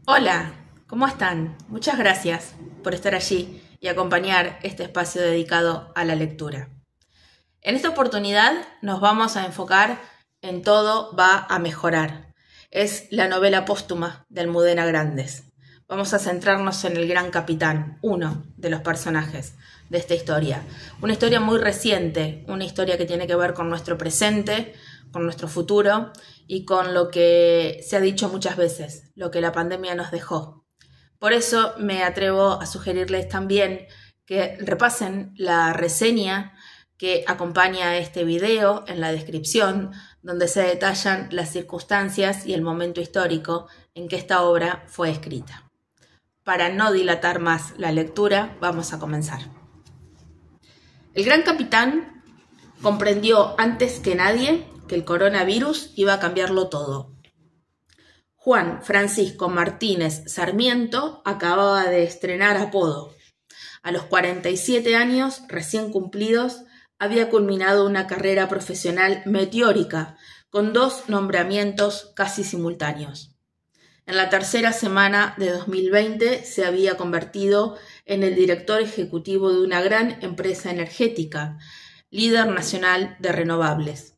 Hola, ¿cómo están? Muchas gracias por estar allí y acompañar este espacio dedicado a la lectura. En esta oportunidad nos vamos a enfocar en Todo va a mejorar. Es la novela póstuma de Almudena Grandes. Vamos a centrarnos en el Gran Capitán, uno de los personajes de esta historia. Una historia muy reciente, una historia que tiene que ver con nuestro presente, con nuestro futuro y con lo que se ha dicho muchas veces, lo que la pandemia nos dejó. Por eso me atrevo a sugerirles también que repasen la reseña que acompaña a este video en la descripción, donde se detallan las circunstancias y el momento histórico en que esta obra fue escrita. Para no dilatar más la lectura, vamos a comenzar. El Gran Capitán comprendió antes que nadie que el coronavirus iba a cambiarlo todo. Juan Francisco Martínez Sarmiento acababa de estrenar apodo. A los 47 años recién cumplidos, había culminado una carrera profesional meteórica, con 2 nombramientos casi simultáneos. En la tercera semana de 2020 se había convertido en el director ejecutivo de una gran empresa energética, líder nacional de renovables,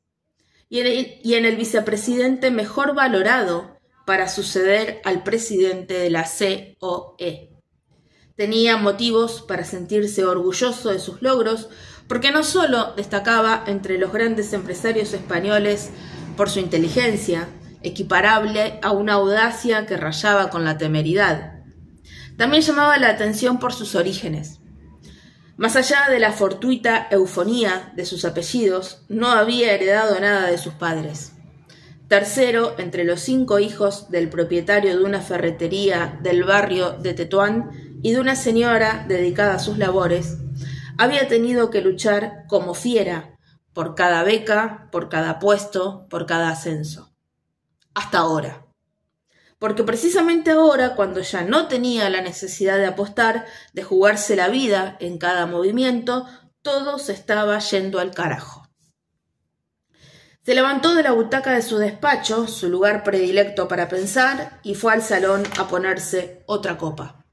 y en el vicepresidente mejor valorado para suceder al presidente de la COE. Tenía motivos para sentirse orgulloso de sus logros, porque no solo destacaba entre los grandes empresarios españoles por su inteligencia, equiparable a una audacia que rayaba con la temeridad, también llamaba la atención por sus orígenes. Más allá de la fortuita eufonía de sus apellidos, no había heredado nada de sus padres. Tercero entre los 5 hijos del propietario de una ferretería del barrio de Tetuán y de una señora dedicada a sus labores, había tenido que luchar como fiera por cada beca, por cada puesto, por cada ascenso. Hasta ahora. Porque precisamente ahora, cuando ya no tenía la necesidad de apostar, de jugarse la vida en cada movimiento, todo se estaba yendo al carajo. Se levantó de la butaca de su despacho, su lugar predilecto para pensar, y fue al salón a ponerse otra copa.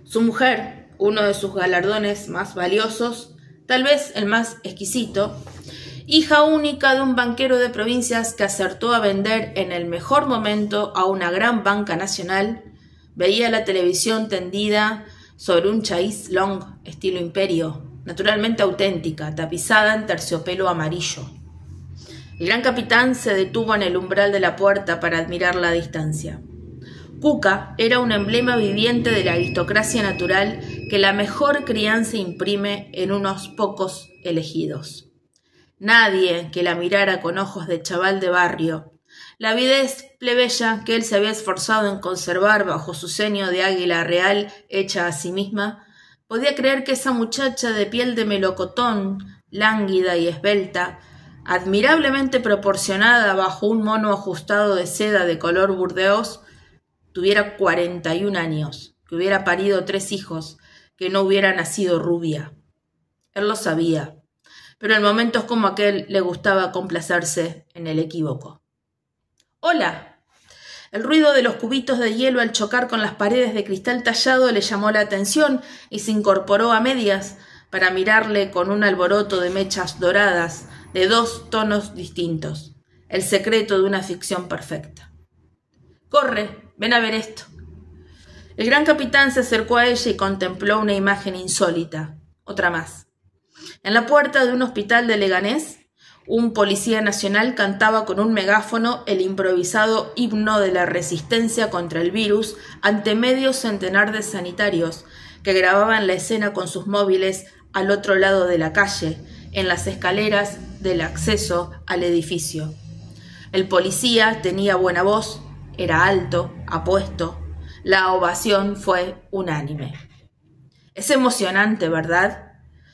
Su mujer, uno de sus galardones más valiosos, tal vez el más exquisito, hija única de un banquero de provincias que acertó a vender en el mejor momento a una gran banca nacional, veía la televisión tendida sobre un chaise longue estilo imperio, naturalmente auténtica, tapizada en terciopelo amarillo. El Gran Capitán se detuvo en el umbral de la puerta para admirarla a distancia. Cuca era un emblema viviente de la aristocracia natural que la mejor crianza imprime en unos pocos elegidos. Nadie que la mirara con ojos de chaval de barrio, la avidez plebeya que él se había esforzado en conservar bajo su ceño de águila real hecha a sí misma, podía creer que esa muchacha de piel de melocotón, lánguida y esbelta, admirablemente proporcionada bajo un mono ajustado de seda de color burdeos, tuviera 41 años, que hubiera parido 3 hijos, que no hubiera nacido rubia. Él lo sabía, pero en momentos como aquel le gustaba complacerse en el equívoco. ¡Hola! El ruido de los cubitos de hielo al chocar con las paredes de cristal tallado le llamó la atención y se incorporó a medias para mirarle con un alboroto de mechas doradas de 2 tonos distintos, el secreto de una ficción perfecta. «Corre, ven a ver esto». El Gran Capitán se acercó a ella y contempló una imagen insólita, otra más. En la puerta de un hospital de Leganés, un policía nacional cantaba con un megáfono el improvisado himno de la resistencia contra el virus ante medio centenar de sanitarios que grababan la escena con sus móviles al otro lado de la calle, en las escaleras del acceso al edificio. El policía tenía buena voz, era alto, apuesto. La ovación fue unánime. Es emocionante, ¿verdad?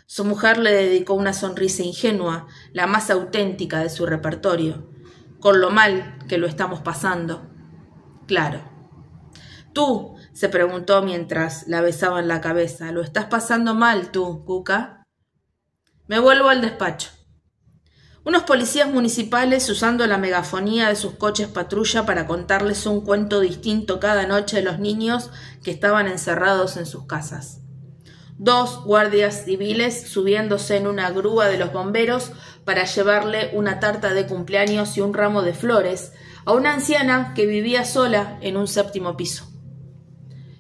Su mujer le dedicó una sonrisa ingenua, la más auténtica de su repertorio. Con lo mal que lo estamos pasando. Claro. Tú, se preguntó mientras la besaba en la cabeza, ¿lo estás pasando mal tú, Cuca? Me vuelvo al despacho. Unos policías municipales usando la megafonía de sus coches patrulla para contarles un cuento distinto cada noche a los niños que estaban encerrados en sus casas. 2 guardias civiles subiéndose en una grúa de los bomberos para llevarle una tarta de cumpleaños y un ramo de flores a una anciana que vivía sola en un 7º piso.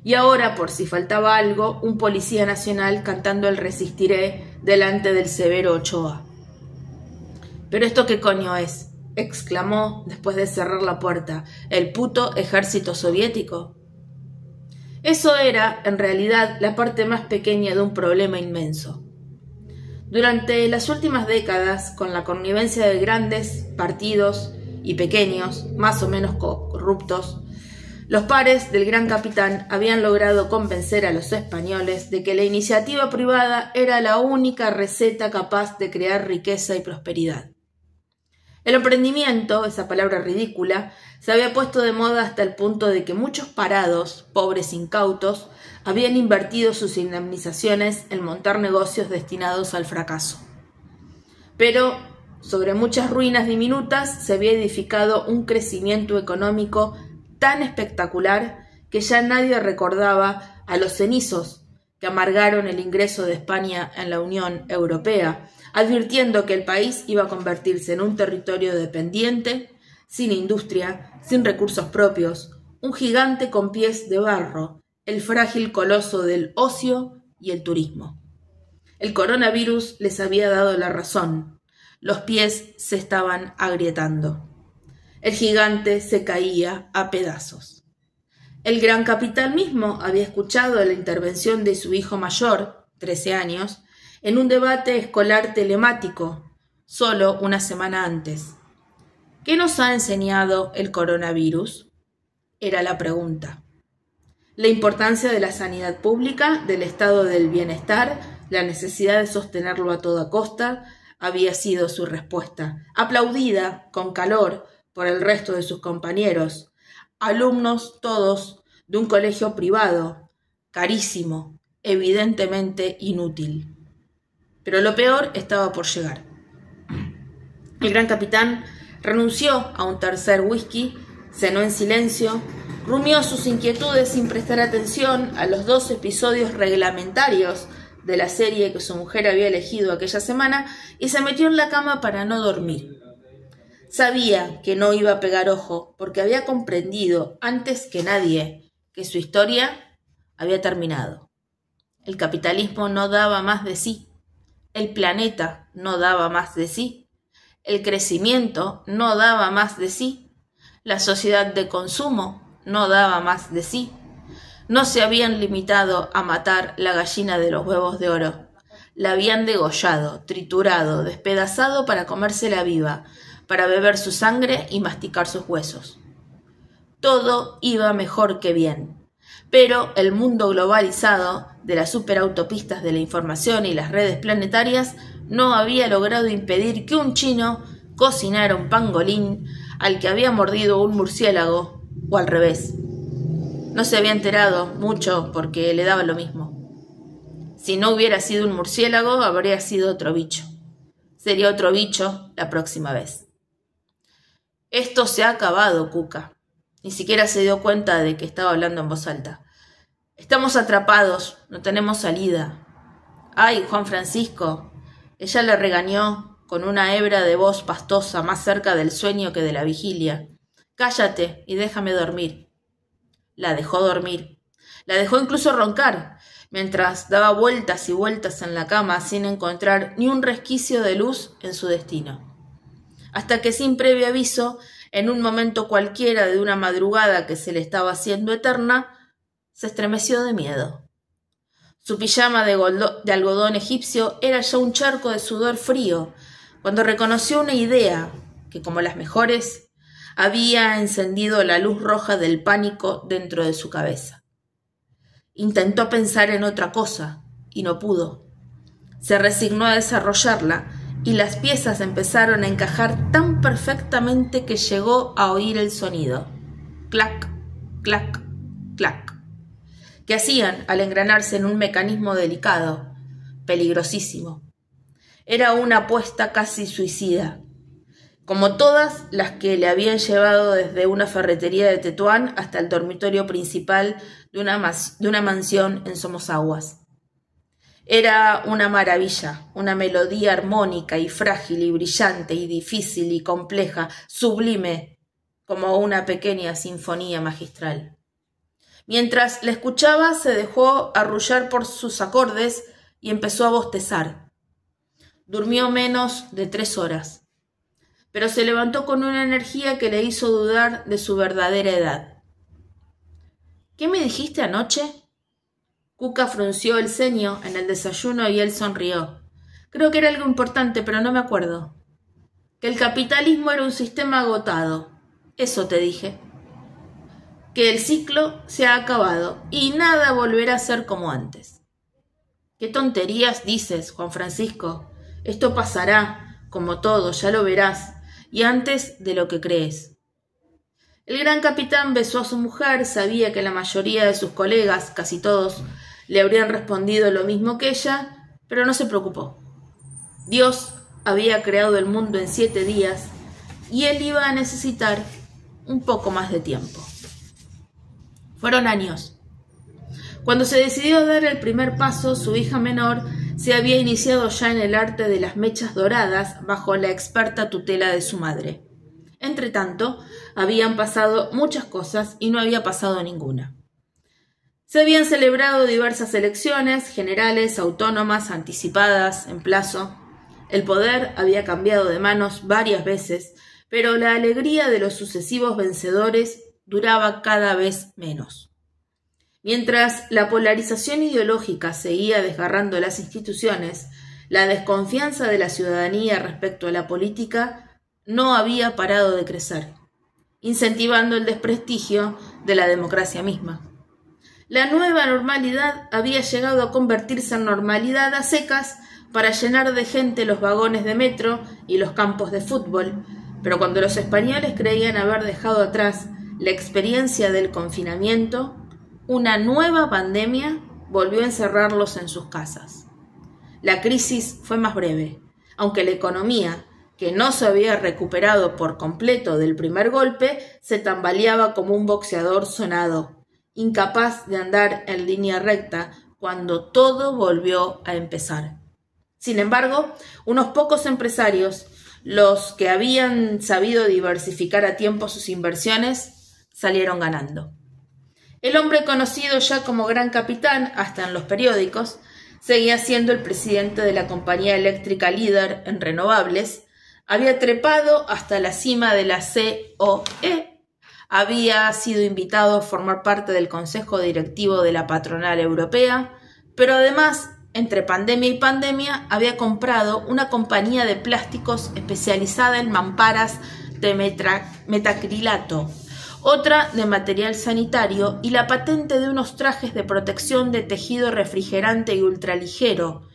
Y ahora, por si faltaba algo, un policía nacional cantando el Resistiré delante del Severo Ochoa. «¿Pero esto qué coño es?», exclamó después de cerrar la puerta. «¿El puto ejército soviético?». Eso era, en realidad, la parte más pequeña de un problema inmenso. Durante las últimas décadas, con la connivencia de grandes partidos y pequeños, más o menos corruptos, los pares del gran capitán habían logrado convencer a los españoles de que la iniciativa privada era la única receta capaz de crear riqueza y prosperidad. El emprendimiento, esa palabra ridícula, se había puesto de moda hasta el punto de que muchos parados, pobres incautos, habían invertido sus indemnizaciones en montar negocios destinados al fracaso. Pero sobre muchas ruinas diminutas se había edificado un crecimiento económico tan espectacular que ya nadie recordaba a los cenizos que amargaron el ingreso de España en la Unión Europea, advirtiendo que el país iba a convertirse en un territorio dependiente, sin industria, sin recursos propios, un gigante con pies de barro, el frágil coloso del ocio y el turismo. El coronavirus les había dado la razón. Los pies se estaban agrietando. El gigante se caía a pedazos. El gran capitán mismo había escuchado la intervención de su hijo mayor, 13 años, en un debate escolar telemático, solo una semana antes. ¿Qué nos ha enseñado el coronavirus?, era la pregunta. La importancia de la sanidad pública, del estado del bienestar, la necesidad de sostenerlo a toda costa, había sido su respuesta, aplaudida con calor por el resto de sus compañeros, alumnos todos de un colegio privado, carísimo, evidentemente inútil. Pero lo peor estaba por llegar. El gran capitán renunció a un tercer whisky, cenó en silencio, rumió sus inquietudes sin prestar atención a los 2 episodios reglamentarios de la serie que su mujer había elegido aquella semana y se metió en la cama para no dormir. Sabía que no iba a pegar ojo porque había comprendido antes que nadie que su historia había terminado. El capitalismo no daba más de sí. El planeta no daba más de sí. El crecimiento no daba más de sí. La sociedad de consumo no daba más de sí. No se habían limitado a matar la gallina de los huevos de oro. La habían degollado, triturado, despedazado para comérsela viva, para beber su sangre y masticar sus huesos. Todo iba mejor que bien. Pero el mundo globalizado de las superautopistas de la información y las redes planetarias no había logrado impedir que un chino cocinara un pangolín al que había mordido un murciélago, o al revés. No se había enterado mucho porque le daba lo mismo. Si no hubiera sido un murciélago, habría sido otro bicho. Sería otro bicho la próxima vez. Esto se ha acabado, Cuca. Ni siquiera se dio cuenta de que estaba hablando en voz alta. Estamos atrapados, no tenemos salida. ¡Ay, Juan Francisco! Ella le regañó con una hebra de voz pastosa más cerca del sueño que de la vigilia. Cállate y déjame dormir. La dejó dormir. La dejó incluso roncar, mientras daba vueltas y vueltas en la cama sin encontrar ni un resquicio de luz en su destino. Hasta que sin previo aviso, en un momento cualquiera de una madrugada que se le estaba haciendo eterna, se estremeció de miedo. Su pijama de algodón egipcio era ya un charco de sudor frío, cuando reconoció una idea que, como las mejores, había encendido la luz roja del pánico dentro de su cabeza. Intentó pensar en otra cosa, y no pudo. Se resignó a desarrollarla, y las piezas empezaron a encajar tan perfectamente que llegó a oír el sonido. Clac, clac, clac, que hacían al engranarse en un mecanismo delicado, peligrosísimo. Era una apuesta casi suicida. como todas las que le habían llevado desde una ferretería de Tetuán hasta el dormitorio principal de una mansión en Somosaguas. Era una maravilla, una melodía armónica y frágil y brillante y difícil y compleja, sublime, como una pequeña sinfonía magistral. Mientras la escuchaba, se dejó arrullar por sus acordes y empezó a bostezar. Durmió menos de 3 horas, pero se levantó con una energía que le hizo dudar de su verdadera edad. ¿Qué me dijiste anoche? Cuca frunció el ceño en el desayuno y él sonrió. Creo que era algo importante, pero no me acuerdo. Que el capitalismo era un sistema agotado. Eso te dije. Que el ciclo se ha acabado y nada volverá a ser como antes. ¿Qué tonterías dices, Juan Francisco? Esto pasará, como todo, ya lo verás, y antes de lo que crees. El gran capitán besó a su mujer, sabía que la mayoría de sus colegas, casi todos, le habrían respondido lo mismo que ella, pero no se preocupó. Dios había creado el mundo en 7 días y él iba a necesitar un poco más de tiempo. Fueron años. Cuando se decidió a dar el primer paso, su hija menor se había iniciado ya en el arte de las mechas doradas bajo la experta tutela de su madre. Entretanto, habían pasado muchas cosas y no había pasado ninguna. Se habían celebrado diversas elecciones, generales, autónomas, anticipadas, en plazo. El poder había cambiado de manos varias veces, pero la alegría de los sucesivos vencedores duraba cada vez menos. Mientras la polarización ideológica seguía desgarrando las instituciones, la desconfianza de la ciudadanía respecto a la política no había parado de crecer, incentivando el desprestigio de la democracia misma. La nueva normalidad había llegado a convertirse en normalidad a secas para llenar de gente los vagones de metro y los campos de fútbol, pero cuando los españoles creían haber dejado atrás la experiencia del confinamiento, una nueva pandemia volvió a encerrarlos en sus casas. La crisis fue más breve, aunque la economía, que no se había recuperado por completo del primer golpe, se tambaleaba como un boxeador sonado, incapaz de andar en línea recta cuando todo volvió a empezar. Sin embargo, unos pocos empresarios, los que habían sabido diversificar a tiempo sus inversiones, salieron ganando. El hombre conocido ya como Gran Capitán, hasta en los periódicos, seguía siendo el presidente de la compañía eléctrica líder en renovables, había trepado hasta la cima de la COE, había sido invitado a formar parte del consejo directivo de la patronal europea, pero además, entre pandemia y pandemia, había comprado una compañía de plásticos especializada en mamparas de metacrilato, otra de material sanitario y la patente de unos trajes de protección de tejido refrigerante y ultraligero,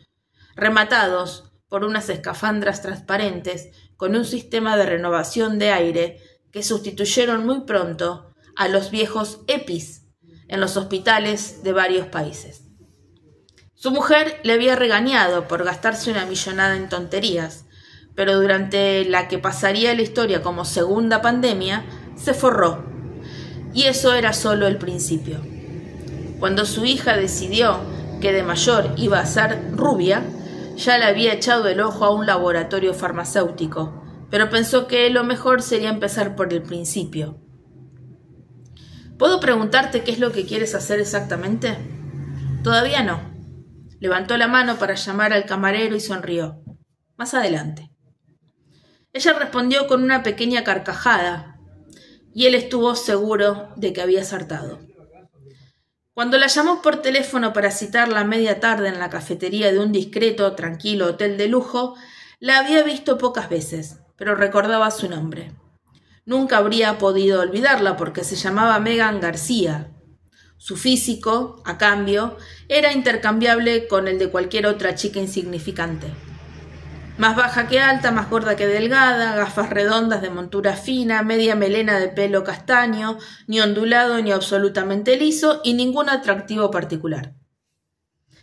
rematados por unas escafandras transparentes con un sistema de renovación de aire que sustituyeron muy pronto a los viejos EPIs en los hospitales de varios países. Su mujer le había regañado por gastarse una millonada en tonterías, pero durante la que pasaría la historia como segunda pandemia, se forró. Y eso era solo el principio. Cuando su hija decidió que de mayor iba a ser rubia, ya le había echado el ojo a un laboratorio farmacéutico, pero pensó que lo mejor sería empezar por el principio. ¿Puedo preguntarte qué es lo que quieres hacer exactamente? Todavía no. Levantó la mano para llamar al camarero y sonrió. Más adelante. Ella respondió con una pequeña carcajada, y él estuvo seguro de que había acertado. Cuando la llamó por teléfono para citarla a media tarde en la cafetería de un discreto, tranquilo hotel de lujo, la había visto pocas veces, pero recordaba su nombre. Nunca habría podido olvidarla porque se llamaba Megan García. Su físico, a cambio, era intercambiable con el de cualquier otra chica insignificante. Más baja que alta, más gorda que delgada, gafas redondas de montura fina, media melena de pelo castaño, ni ondulado ni absolutamente liso y ningún atractivo particular.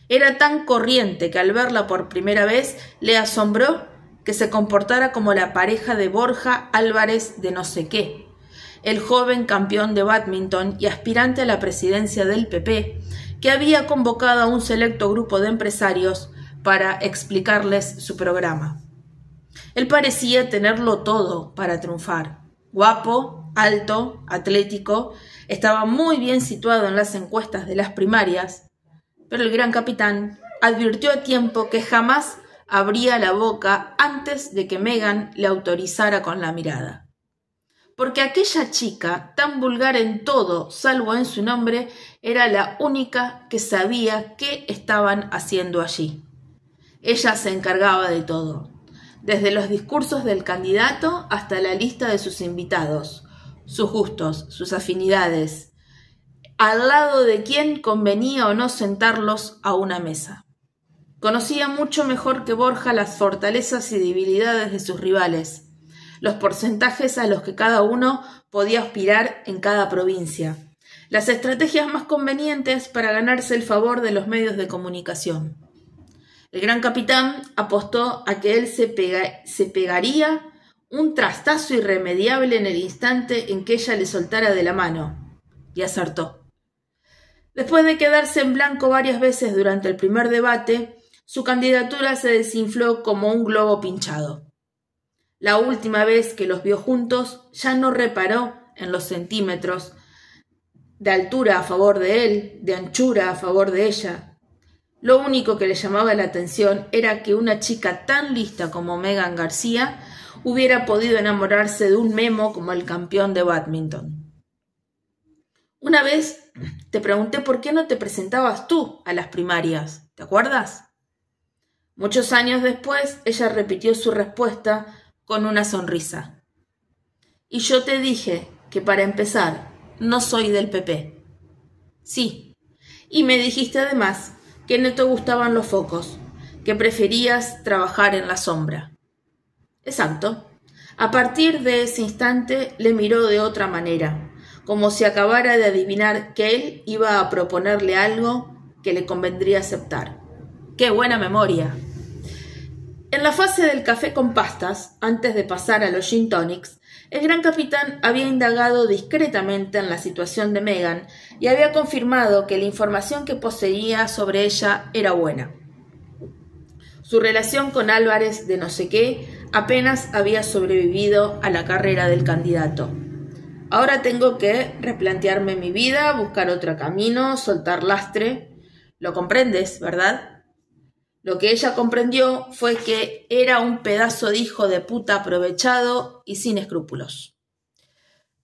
Era tan corriente que al verla por primera vez le asombró que se comportara como la pareja de Borja Álvarez de no sé qué, el joven campeón de bádminton y aspirante a la presidencia del PP, que había convocado a un selecto grupo de empresarios para explicarles su programa. Él parecía tenerlo todo para triunfar. Guapo, alto, atlético, estaba muy bien situado en las encuestas de las primarias, pero el gran capitán advirtió a tiempo que jamás abría la boca antes de que Meghan le autorizara con la mirada. Porque aquella chica, tan vulgar en todo, salvo en su nombre, era la única que sabía qué estaban haciendo allí. Ella se encargaba de todo, desde los discursos del candidato hasta la lista de sus invitados, sus gustos, sus afinidades, al lado de quién convenía o no sentarlos a una mesa. Conocía mucho mejor que Borja las fortalezas y debilidades de sus rivales, los porcentajes a los que cada uno podía aspirar en cada provincia, las estrategias más convenientes para ganarse el favor de los medios de comunicación. El gran capitán apostó a que él se pegaría un trastazo irremediable en el instante en que ella le soltara de la mano, y acertó. Después de quedarse en blanco varias veces durante el primer debate, su candidatura se desinfló como un globo pinchado. La última vez que los vio juntos ya no reparó en los centímetros de altura a favor de él, de anchura a favor de ella. Lo único que le llamaba la atención era que una chica tan lista como Meghan García hubiera podido enamorarse de un memo como el campeón de bádminton. Una vez te pregunté por qué no te presentabas tú a las primarias, ¿te acuerdas? Muchos años después, ella repitió su respuesta con una sonrisa. Y yo te dije que para empezar, no soy del PP. Sí, y me dijiste además que no te gustaban los focos, que preferías trabajar en la sombra. Exacto. A partir de ese instante le miró de otra manera, como si acabara de adivinar que él iba a proponerle algo que le convendría aceptar. ¡Qué buena memoria! En la fase del café con pastas, antes de pasar a los gin tonics, el gran capitán había indagado discretamente en la situación de Meghan y había confirmado que la información que poseía sobre ella era buena. Su relación con Álvarez de no sé qué apenas había sobrevivido a la carrera del candidato. Ahora tengo que replantearme mi vida, buscar otro camino, soltar lastre. ¿Lo comprendes, verdad? Lo que ella comprendió fue que era un pedazo de hijo de puta aprovechado y sin escrúpulos.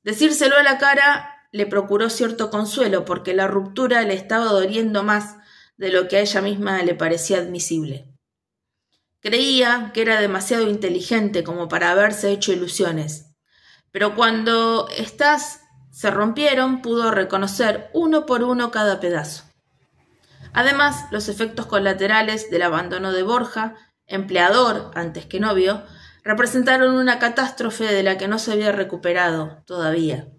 Decírselo a la cara le procuró cierto consuelo porque la ruptura le estaba doliendo más de lo que a ella misma le parecía admisible. Creía que era demasiado inteligente como para haberse hecho ilusiones, pero cuando éstas se rompieron pudo reconocer uno por uno cada pedazo. Además, los efectos colaterales del abandono de Borja, empleador antes que novio, representaron una catástrofe de la que no se había recuperado todavía.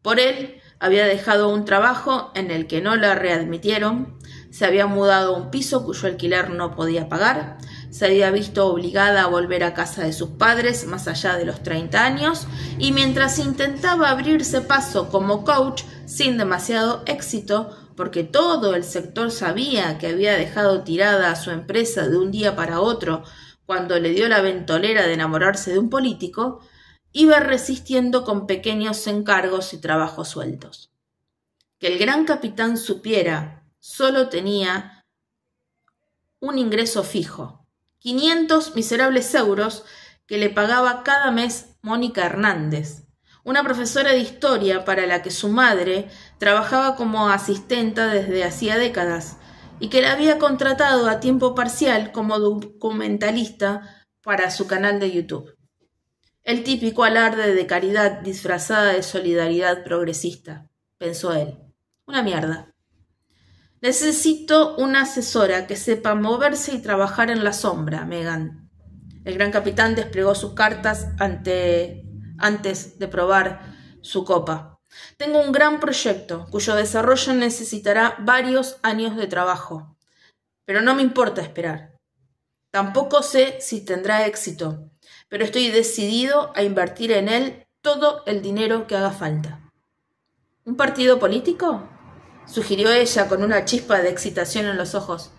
Por él, había dejado un trabajo en el que no la readmitieron, se había mudado a un piso cuyo alquiler no podía pagar, se había visto obligada a volver a casa de sus padres más allá de los 30 años y mientras intentaba abrirse paso como coach sin demasiado éxito, porque todo el sector sabía que había dejado tirada a su empresa de un día para otro cuando le dio la ventolera de enamorarse de un político, iba resistiendo con pequeños encargos y trabajos sueltos. Que el gran capitán supiera, solo tenía un ingreso fijo, 500 miserables euros que le pagaba cada mes Mónica Hernández, una profesora de historia para la que su madre trabajaba como asistenta desde hacía décadas y que la había contratado a tiempo parcial como documentalista para su canal de YouTube. El típico alarde de caridad disfrazada de solidaridad progresista, pensó él. Una mierda. Necesito una asesora que sepa moverse y trabajar en la sombra, Meghan. El gran capitán desplegó sus cartas antes de probar su copa. Tengo un gran proyecto cuyo desarrollo necesitará varios años de trabajo, pero no me importa esperar. Tampoco sé si tendrá éxito, pero estoy decidido a invertir en él todo el dinero que haga falta. ¿Un partido político?, sugirió ella con una chispa de excitación en los ojos.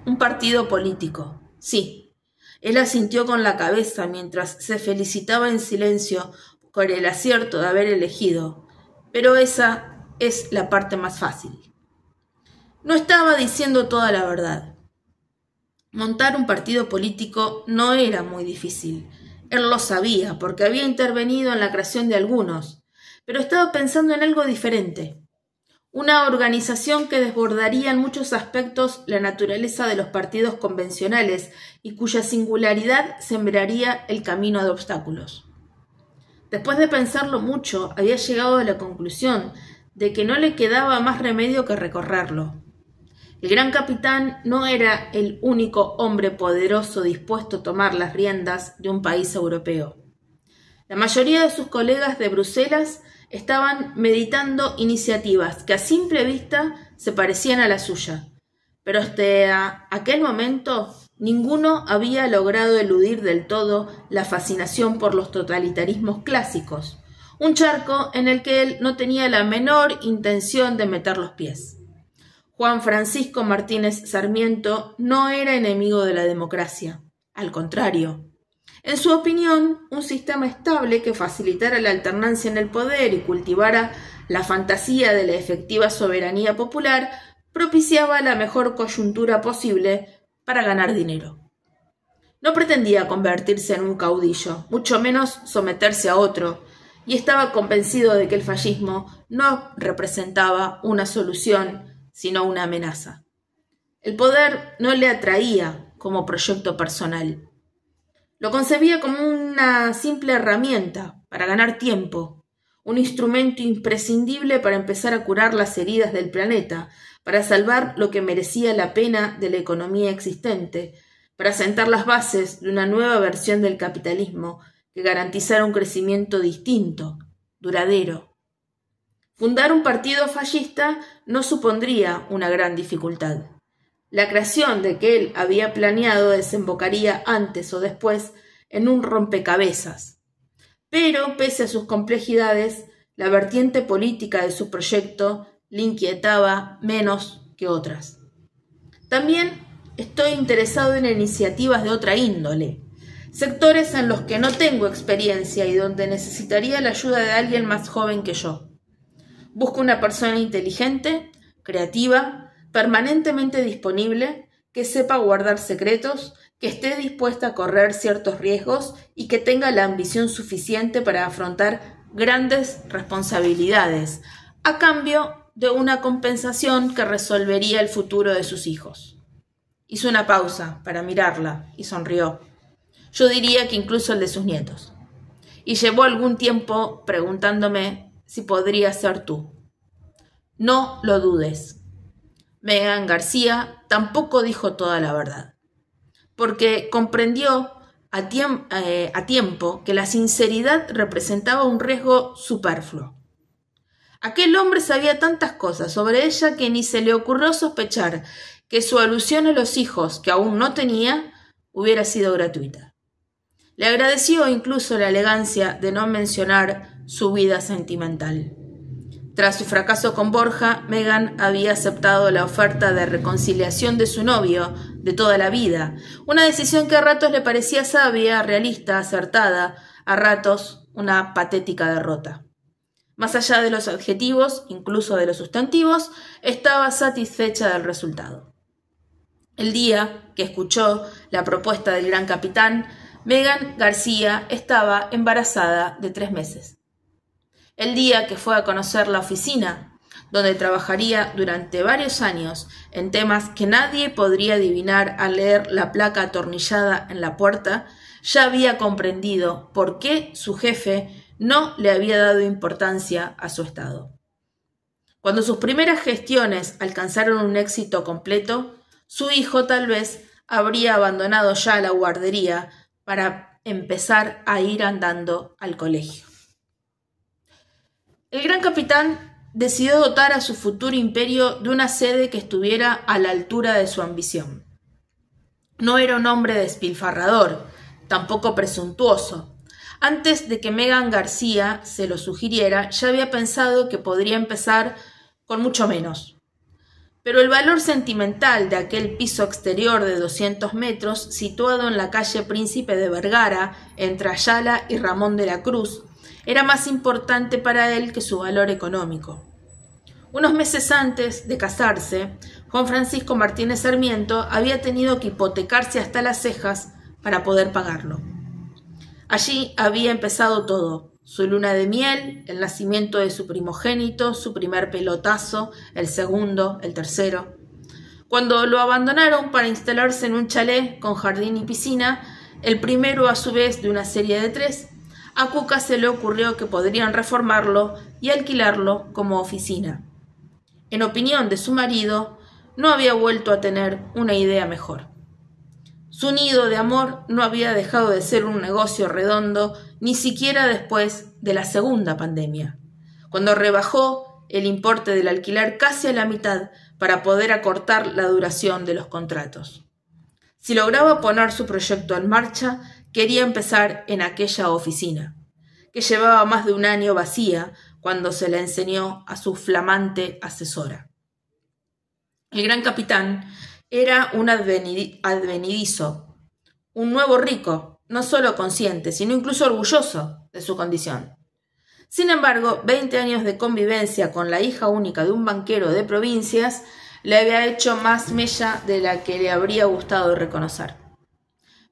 Un partido político, sí. Él asintió con la cabeza mientras se felicitaba en silencio por el acierto de haber elegido, pero esa es la parte más fácil. No estaba diciendo toda la verdad. Montar un partido político no era muy difícil. Él lo sabía porque había intervenido en la creación de algunos, pero estaba pensando en algo diferente. Una organización que desbordaría en muchos aspectos la naturaleza de los partidos convencionales y cuya singularidad sembraría el camino de obstáculos. Después de pensarlo mucho, había llegado a la conclusión de que no le quedaba más remedio que recorrerlo. El gran capitán no era el único hombre poderoso dispuesto a tomar las riendas de un país europeo. La mayoría de sus colegas de Bruselas estaban meditando iniciativas que a simple vista se parecían a la suya, pero hasta aquel momento ninguno había logrado eludir del todo la fascinación por los totalitarismos clásicos, un charco en el que él no tenía la menor intención de meter los pies. Juan Francisco Martínez Sarmiento no era enemigo de la democracia, al contrario. En su opinión, un sistema estable que facilitara la alternancia en el poder y cultivara la fantasía de la efectiva soberanía popular propiciaba la mejor coyuntura posible para ganar dinero. No pretendía convertirse en un caudillo, mucho menos someterse a otro, y estaba convencido de que el fascismo no representaba una solución, sino una amenaza. El poder no le atraía como proyecto personal. Lo concebía como una simple herramienta para ganar tiempo, un instrumento imprescindible para empezar a curar las heridas del planeta, para salvar lo que merecía la pena de la economía existente, para sentar las bases de una nueva versión del capitalismo que garantizara un crecimiento distinto, duradero. Fundar un partido fascista no supondría una gran dificultad. La creación de que él había planeado desembocaría antes o después en un rompecabezas. Pero, pese a sus complejidades, la vertiente política de su proyecto le inquietaba menos que otras. También estoy interesado en iniciativas de otra índole, sectores en los que no tengo experiencia y donde necesitaría la ayuda de alguien más joven que yo. Busco una persona inteligente, creativa, permanentemente disponible, que sepa guardar secretos, que esté dispuesta a correr ciertos riesgos y que tenga la ambición suficiente para afrontar grandes responsabilidades, a cambio de una compensación que resolvería el futuro de sus hijos. Hizo una pausa para mirarla y sonrió. Yo diría que incluso el de sus nietos. Y llevó algún tiempo preguntándome si podría ser tú. No lo dudes. Megan García tampoco dijo toda la verdad, porque comprendió a tiempo que la sinceridad representaba un riesgo superfluo. Aquel hombre sabía tantas cosas sobre ella que ni se le ocurrió sospechar que su alusión a los hijos que aún no tenía hubiera sido gratuita. Le agradeció incluso la elegancia de no mencionar su vida sentimental. Tras su fracaso con Borja, Megan había aceptado la oferta de reconciliación de su novio de toda la vida, una decisión que a ratos le parecía sabia, realista, acertada, a ratos una patética derrota. Más allá de los adjetivos, incluso de los sustantivos, estaba satisfecha del resultado. El día que escuchó la propuesta del gran capitán, Megan García estaba embarazada de 3 meses. El día que fue a conocer la oficina, donde trabajaría durante varios años en temas que nadie podría adivinar al leer la placa atornillada en la puerta, ya había comprendido por qué su jefe no le había dado importancia a su estado. Cuando sus primeras gestiones alcanzaron un éxito completo, su hijo tal vez habría abandonado ya la guardería para empezar a ir andando al colegio. El gran capitán decidió dotar a su futuro imperio de una sede que estuviera a la altura de su ambición. No era un hombre despilfarrador, tampoco presuntuoso. Antes de que Megan García se lo sugiriera, ya había pensado que podría empezar con mucho menos. Pero el valor sentimental de aquel piso exterior de 200 metros, situado en la calle Príncipe de Vergara, entre Ayala y Ramón de la Cruz, era más importante para él que su valor económico. Unos meses antes de casarse, Juan Francisco Martínez Sarmiento había tenido que hipotecarse hasta las cejas para poder pagarlo. Allí había empezado todo: su luna de miel, el nacimiento de su primogénito, su primer pelotazo, el segundo, el tercero. Cuando lo abandonaron para instalarse en un chalet con jardín y piscina, el primero a su vez de una serie de 3, a Cuca se le ocurrió que podrían reformarlo y alquilarlo como oficina. En opinión de su marido, no había vuelto a tener una idea mejor. Su nido de amor no había dejado de ser un negocio redondo ni siquiera después de la segunda pandemia, cuando rebajó el importe del alquiler casi a la mitad para poder acortar la duración de los contratos. Si lograba poner su proyecto en marcha, quería empezar en aquella oficina, que llevaba más de un año vacía cuando se la enseñó a su flamante asesora. El gran capitán era un advenedizo, un nuevo rico, no solo consciente, sino incluso orgulloso de su condición. Sin embargo, 20 años de convivencia con la hija única de un banquero de provincias le había hecho más mella de la que le habría gustado reconocer.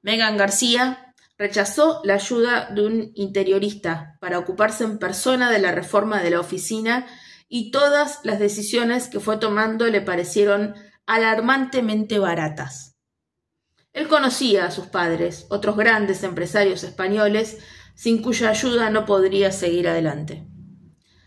Megan García rechazó la ayuda de un interiorista para ocuparse en persona de la reforma de la oficina y todas las decisiones que fue tomando le parecieron alarmantemente baratas. Él conocía a sus padres, otros grandes empresarios españoles, sin cuya ayuda no podría seguir adelante.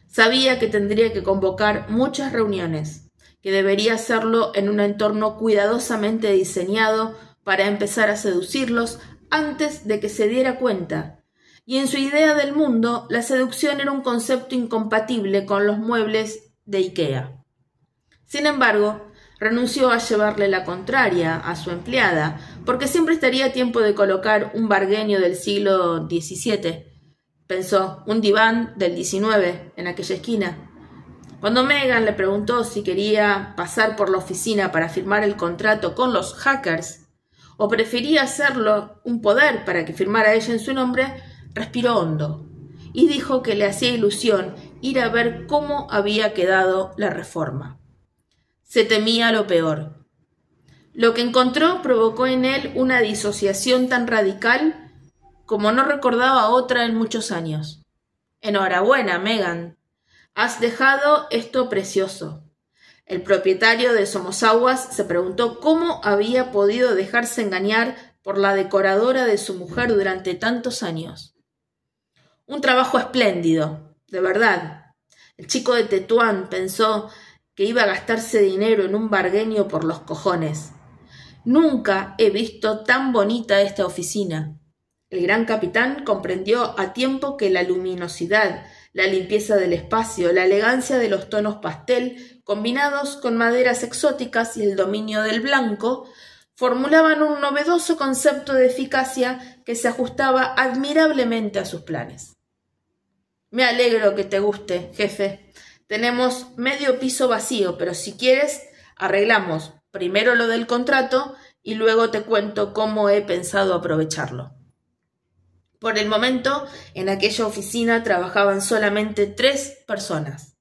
Sabía que tendría que convocar muchas reuniones, que debería hacerlo en un entorno cuidadosamente diseñado para empezar a seducirlos antes de que se diera cuenta, y en su idea del mundo la seducción era un concepto incompatible con los muebles de IKEA. Sin embargo, renunció a llevarle la contraria a su empleada, porque siempre estaría a tiempo de colocar un vargueño del siglo XVII. Pensó, un diván del XIX en aquella esquina. Cuando Megan le preguntó si quería pasar por la oficina para firmar el contrato con los hackers, o prefería hacerlo un poder para que firmara ella en su nombre, respiró hondo y dijo que le hacía ilusión ir a ver cómo había quedado la reforma. Se temía lo peor. Lo que encontró provocó en él una disociación tan radical como no recordaba otra en muchos años. Enhorabuena, Megan. Has dejado esto precioso. El propietario de Somosaguas se preguntó cómo había podido dejarse engañar por la decoradora de su mujer durante tantos años. Un trabajo espléndido, de verdad. El chico de Tetuán pensó que iba a gastarse dinero en un vargueño por los cojones. Nunca he visto tan bonita esta oficina. El gran capitán comprendió a tiempo que la luminosidad, la limpieza del espacio, la elegancia de los tonos pastel, combinados con maderas exóticas y el dominio del blanco, formulaban un novedoso concepto de eficacia que se ajustaba admirablemente a sus planes. Me alegro que te guste, jefe. Tenemos medio piso vacío, pero si quieres, arreglamos primero lo del contrato y luego te cuento cómo he pensado aprovecharlo. Por el momento, en aquella oficina trabajaban solamente 3 personas.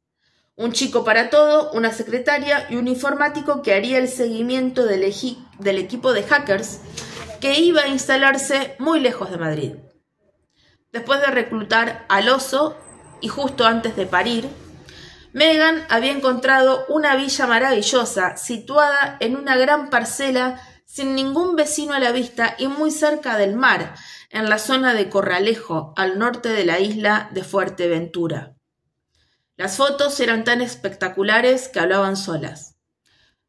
Un chico para todo, una secretaria y un informático que haría el seguimiento del equipo de hackers que iba a instalarse muy lejos de Madrid. Después de reclutar al oso y justo antes de parir, Megan había encontrado una villa maravillosa situada en una gran parcela sin ningún vecino a la vista y muy cerca del mar, en la zona de Corralejo, al norte de la isla de Fuerteventura. Las fotos eran tan espectaculares que hablaban solas.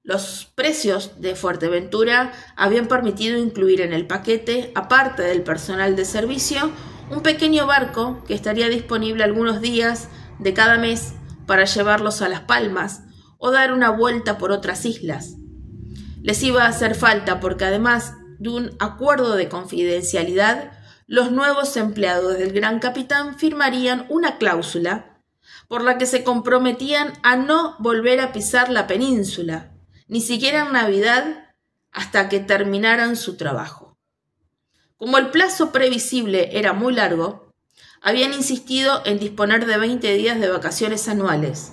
Los precios de Fuerteventura habían permitido incluir en el paquete, aparte del personal de servicio, un pequeño barco que estaría disponible algunos días de cada mes para llevarlos a Las Palmas o dar una vuelta por otras islas. Les iba a hacer falta porque además de un acuerdo de confidencialidad, los nuevos empleados del Gran Capitán firmarían una cláusula por la que se comprometían a no volver a pisar la península, ni siquiera en Navidad, hasta que terminaran su trabajo. Como el plazo previsible era muy largo, habían insistido en disponer de 20 días de vacaciones anuales,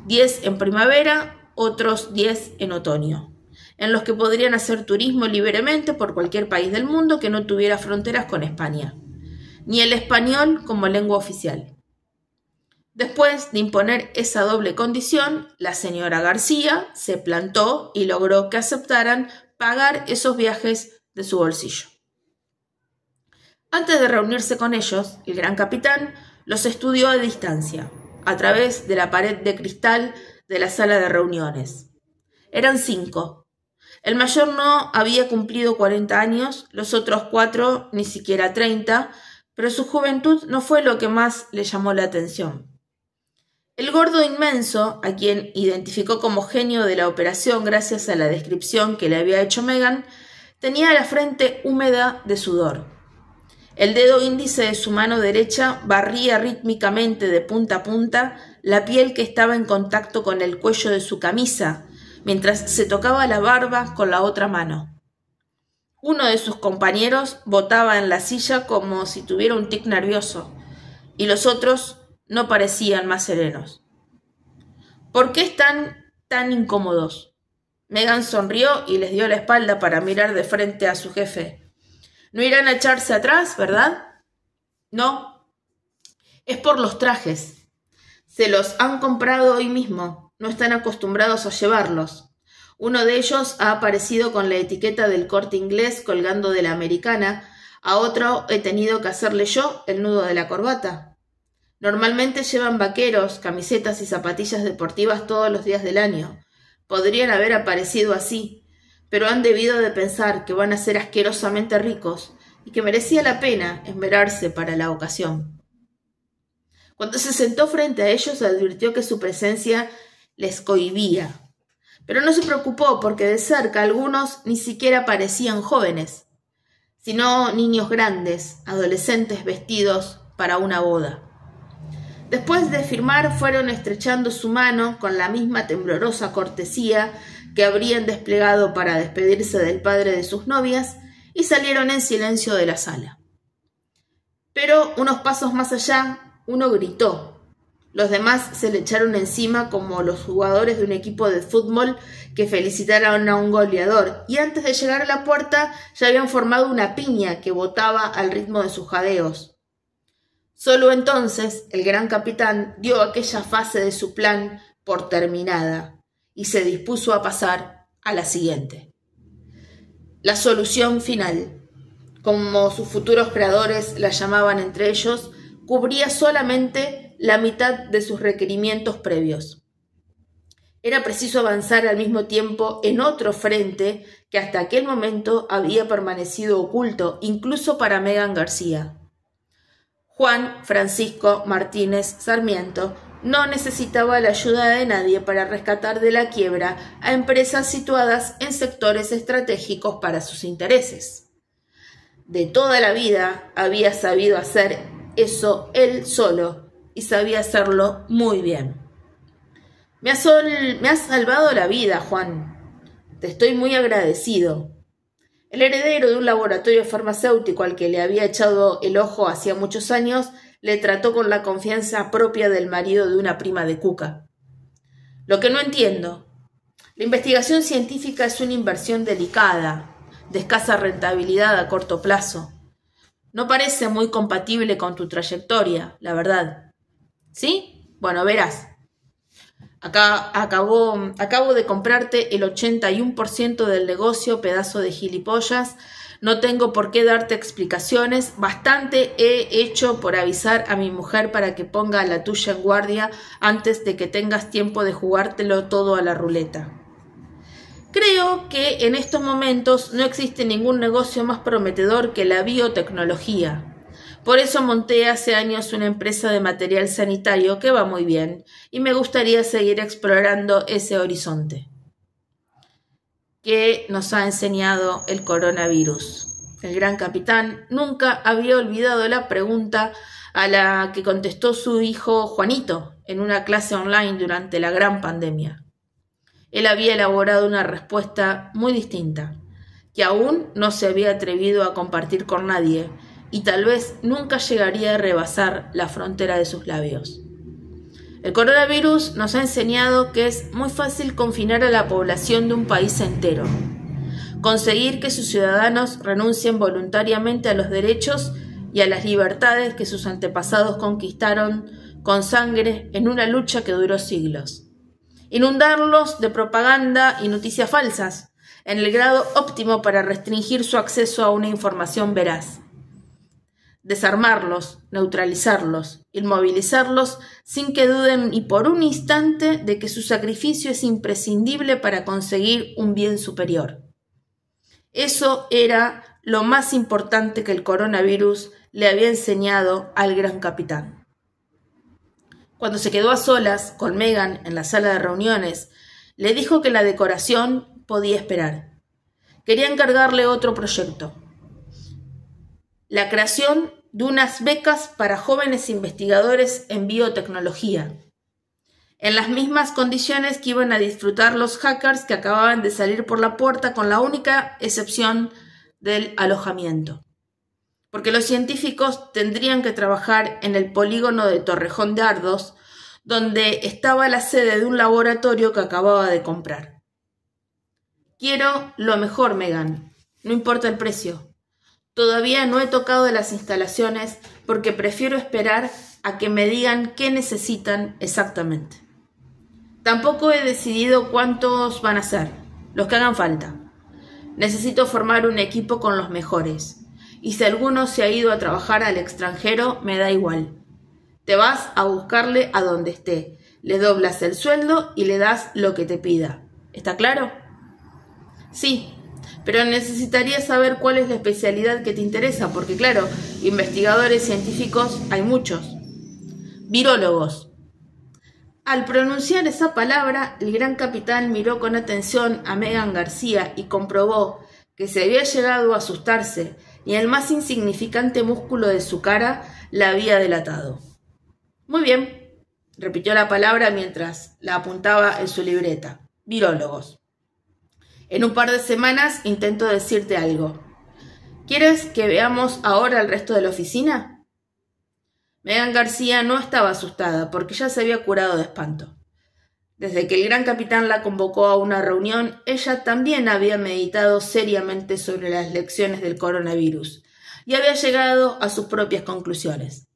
10 en primavera, otros 10 en otoño, en los que podrían hacer turismo libremente por cualquier país del mundo que no tuviera fronteras con España, ni el español como lengua oficial. Después de imponer esa doble condición, la señora García se plantó y logró que aceptaran pagar esos viajes de su bolsillo. Antes de reunirse con ellos, el Gran Capitán los estudió a distancia, a través de la pared de cristal de la sala de reuniones. Eran 5. El mayor no había cumplido 40 años, los otros 4 ni siquiera 30, pero su juventud no fue lo que más le llamó la atención. El gordo inmenso, a quien identificó como genio de la operación gracias a la descripción que le había hecho Megan, tenía la frente húmeda de sudor. El dedo índice de su mano derecha barría rítmicamente de punta a punta la piel que estaba en contacto con el cuello de su camisa, mientras se tocaba la barba con la otra mano. Uno de sus compañeros botaba en la silla como si tuviera un tic nervioso, y los otros no parecían más serenos. ¿Por qué están tan incómodos? Megan sonrió y les dio la espalda para mirar de frente a su jefe. ¿No irán a echarse atrás, verdad? No. Es por los trajes. Se los han comprado hoy mismo. No están acostumbrados a llevarlos. Uno de ellos ha aparecido con la etiqueta del Corte Inglés colgando de la americana. A otro he tenido que hacerle yo el nudo de la corbata. Normalmente llevan vaqueros, camisetas y zapatillas deportivas todos los días del año. Podrían haber aparecido así, pero han debido de pensar que van a ser asquerosamente ricos y que merecía la pena esmerarse para la ocasión. Cuando se sentó frente a ellos, advirtió que su presencia les cohibía. Pero no se preocupó porque de cerca algunos ni siquiera parecían jóvenes, sino niños grandes, adolescentes vestidos para una boda. Después de firmar, fueron estrechando su mano con la misma temblorosa cortesía que habrían desplegado para despedirse del padre de sus novias y salieron en silencio de la sala. Pero unos pasos más allá, uno gritó. Los demás se le echaron encima como los jugadores de un equipo de fútbol que felicitaron a un goleador, y antes de llegar a la puerta ya habían formado una piña que botaba al ritmo de sus jadeos. Solo entonces el Gran Capitán dio aquella fase de su plan por terminada y se dispuso a pasar a la siguiente. La solución final, como sus futuros creadores la llamaban entre ellos, cubría solamente la mitad de sus requerimientos previos. Era preciso avanzar al mismo tiempo en otro frente que hasta aquel momento había permanecido oculto, incluso para Megan García. Juan Francisco Martínez Sarmiento no necesitaba la ayuda de nadie para rescatar de la quiebra a empresas situadas en sectores estratégicos para sus intereses. De toda la vida había sabido hacer eso él solo y sabía hacerlo muy bien. Me has salvado la vida, Juan. Te estoy muy agradecido. El heredero de un laboratorio farmacéutico al que le había echado el ojo hacía muchos años le trató con la confianza propia del marido de una prima de Cuca. Lo que no entiendo, la investigación científica es una inversión delicada, de escasa rentabilidad a corto plazo. No parece muy compatible con tu trayectoria, la verdad. ¿Sí? Bueno, verás. Acabo de comprarte el 81% del negocio, pedazo de gilipollas. No tengo por qué darte explicaciones. Bastante he hecho por avisar a mi mujer para que ponga la tuya en guardia antes de que tengas tiempo de jugártelo todo a la ruleta. Creo que en estos momentos no existe ningún negocio más prometedor que la biotecnología. Por eso monté hace años una empresa de material sanitario que va muy bien y me gustaría seguir explorando ese horizonte. que nos ha enseñado el coronavirus. El gran capitán nunca había olvidado la pregunta a la que contestó su hijo Juanito en una clase online durante la gran pandemia. Él había elaborado una respuesta muy distinta, que aún no se había atrevido a compartir con nadie y tal vez nunca llegaría a rebasar la frontera de sus labios. El coronavirus nos ha enseñado que es muy fácil confinar a la población de un país entero, conseguir que sus ciudadanos renuncien voluntariamente a los derechos y a las libertades que sus antepasados conquistaron con sangre en una lucha que duró siglos. Inundarlos de propaganda y noticias falsas, en el grado óptimo para restringir su acceso a una información veraz. Desarmarlos, neutralizarlos, inmovilizarlos sin que duden ni por un instante de que su sacrificio es imprescindible para conseguir un bien superior. Eso era lo más importante que el coronavirus le había enseñado al gran capitán. Cuando se quedó a solas con Meghan en la sala de reuniones, le dijo que la decoración podía esperar. Quería encargarle otro proyecto: la creación de unas becas para jóvenes investigadores en biotecnología, en las mismas condiciones que iban a disfrutar los hackers que acababan de salir por la puerta, con la única excepción del alojamiento. Porque los científicos tendrían que trabajar en el polígono de Torrejón de Ardoz, donde estaba la sede de un laboratorio que acababa de comprar. Quiero lo mejor, Meghan, no importa el precio. Todavía no he tocado las instalaciones porque prefiero esperar a que me digan qué necesitan exactamente. Tampoco he decidido cuántos van a ser, los que hagan falta. Necesito formar un equipo con los mejores. Y si alguno se ha ido a trabajar al extranjero, me da igual. Te vas a buscarle a donde esté, le doblas el sueldo y le das lo que te pida. ¿Está claro? Sí, pero necesitaría saber cuál es la especialidad que te interesa, porque claro, investigadores científicos hay muchos. Virólogos. Al pronunciar esa palabra, el gran capitán miró con atención a Meghan García y comprobó que se había llegado a asustarse y el más insignificante músculo de su cara la había delatado. Muy bien, repitió la palabra mientras la apuntaba en su libreta. Virólogos. En un par de semanas intento decirte algo. ¿Quieres que veamos ahora el resto de la oficina? Meghan García no estaba asustada porque ya se había curado de espanto. Desde que el gran capitán la convocó a una reunión, ella también había meditado seriamente sobre las lecciones del coronavirus y había llegado a sus propias conclusiones.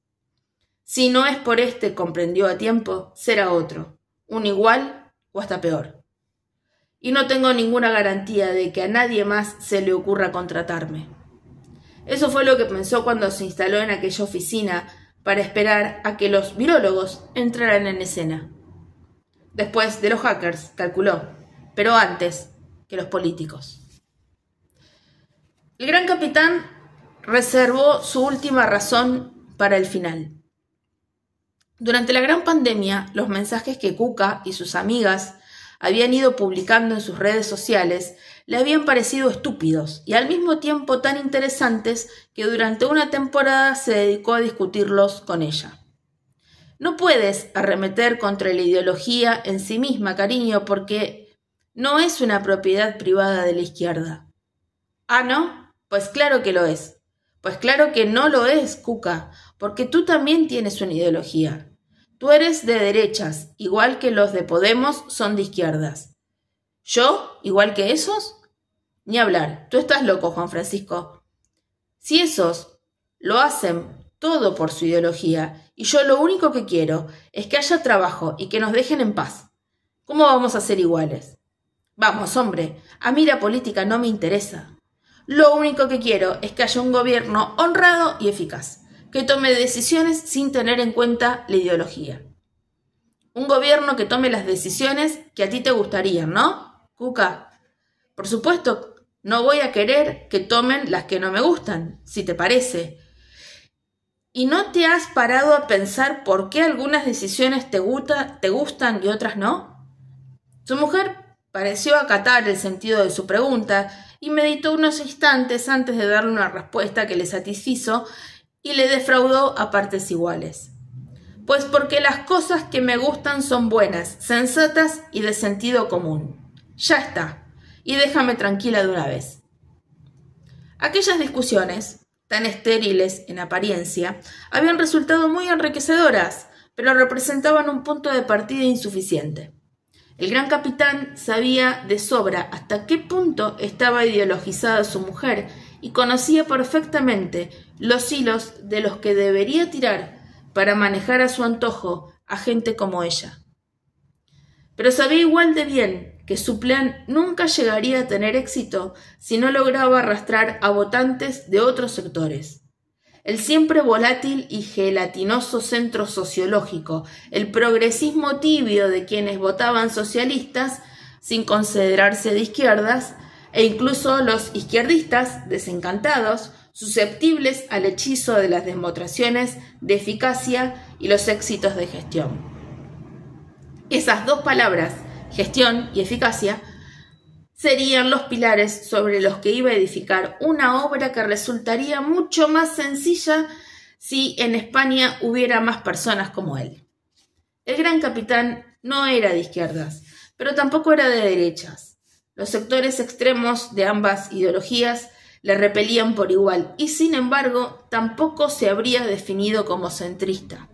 Si no es por este, comprendió a tiempo, será otro, un igual o hasta peor. Y no tengo ninguna garantía de que a nadie más se le ocurra contratarme. Eso fue lo que pensó cuando se instaló en aquella oficina para esperar a que los virólogos entraran en escena. Después de los hackers, calculó, pero antes que los políticos. El gran capitán reservó su última razón para el final. Durante la gran pandemia, los mensajes que Cuca y sus amigas habían ido publicando en sus redes sociales le habían parecido estúpidos y al mismo tiempo tan interesantes que durante una temporada se dedicó a discutirlos con ella. No puedes arremeter contra la ideología en sí misma, cariño, porque no es una propiedad privada de la izquierda. ¿Ah, no? Pues claro que lo es. Pues claro que no lo es, Cuca, porque tú también tienes una ideología. Tú eres de derechas, igual que los de Podemos son de izquierdas. ¿Yo? ¿Igual que esos? Ni hablar, tú estás loco, Juan Francisco. Si esos lo hacen todo por su ideología, y yo lo único que quiero es que haya trabajo y que nos dejen en paz, ¿cómo vamos a ser iguales? Vamos, hombre, a mí la política no me interesa. Lo único que quiero es que haya un gobierno honrado y eficaz, que tome decisiones sin tener en cuenta la ideología. Un gobierno que tome las decisiones que a ti te gustarían, ¿no, Cuca? Por supuesto, no voy a querer que tomen las que no me gustan, si te parece. ¿Y no te has parado a pensar por qué algunas decisiones te gustan y otras no? Su mujer pareció acatar el sentido de su pregunta y meditó unos instantes antes de darle una respuesta que le satisfizo y le defraudó a partes iguales. Pues porque las cosas que me gustan son buenas, sensatas y de sentido común. Ya está, y déjame tranquila de una vez. Aquellas discusiones, tan estériles en apariencia, habían resultado muy enriquecedoras, pero representaban un punto de partida insuficiente. El gran capitán sabía de sobra hasta qué punto estaba ideologizada su mujer y conocía perfectamente los hilos de los que debería tirar para manejar a su antojo a gente como ella. Pero sabía igual de bien que su plan nunca llegaría a tener éxito si no lograba arrastrar a votantes de otros sectores. El siempre volátil y gelatinoso centro sociológico, el progresismo tibio de quienes votaban socialistas sin considerarse de izquierdas, e incluso los izquierdistas desencantados, susceptibles al hechizo de las demostraciones de eficacia y los éxitos de gestión. Esas dos palabras, gestión y eficacia, serían los pilares sobre los que iba a edificar una obra que resultaría mucho más sencilla si en España hubiera más personas como él. El gran capitán no era de izquierdas, pero tampoco era de derechas. Los sectores extremos de ambas ideologías le repelían por igual y, sin embargo, tampoco se habría definido como centrista.